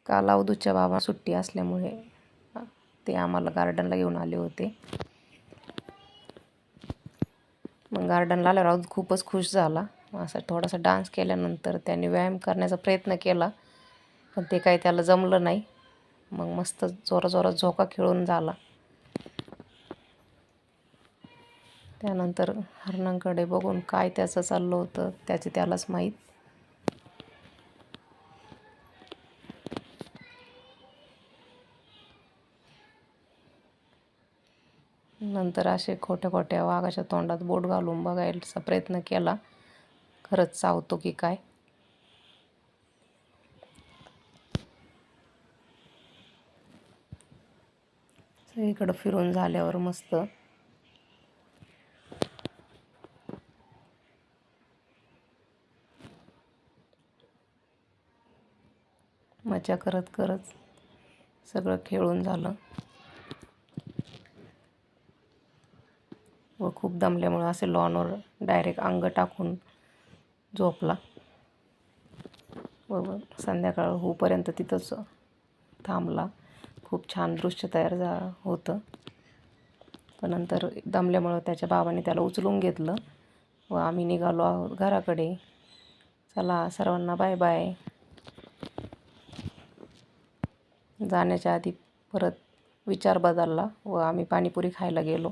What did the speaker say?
काल अवधूतच्या बाबा सुट्टी असल्यामुळे ते आम्हाला गार्डनला घेऊन आले होते. मग गार्डनला आल्यावर अवधूत खूपच खुश झाला. असा थोडासा डान्स केल्यानंतर त्याने व्यायाम करण्याचा प्रयत्न केला, पण ते काही त्याला जमलं नाही. मग मस्त जोराजोरात झोका खेळून झाला. त्यानंतर हरणांकडे बघून काय त्याचं चाललं होतं त्याचे त्यालाच माहीत. नंतर असे खोट्या खोट्या वाघाच्या तोंडात बोट घालून बघायचा प्रयत्न केला, खरंच चावतो की काय. सगळीकडं फिरून झाल्यावर मस्त मजा करत करत सगळं खेळून झालं व खूप दमल्यामुळं असे लॉनवर डायरेक्ट अंग टाकून झोपला व संध्याकाळ होईपर्यंत तिथंच थांबला. खूप छान दृश्य तयार होतं. पण नंतर दमल्यामुळं त्याच्या बाबांनी त्याला उचलून घेतलं व आम्ही निघालो आहोत घराकडे. चला सर्वांना बाय बाय. जाण्याच्या आधी परत विचार बदलला व आम्ही पाणीपुरी खायला गेलो.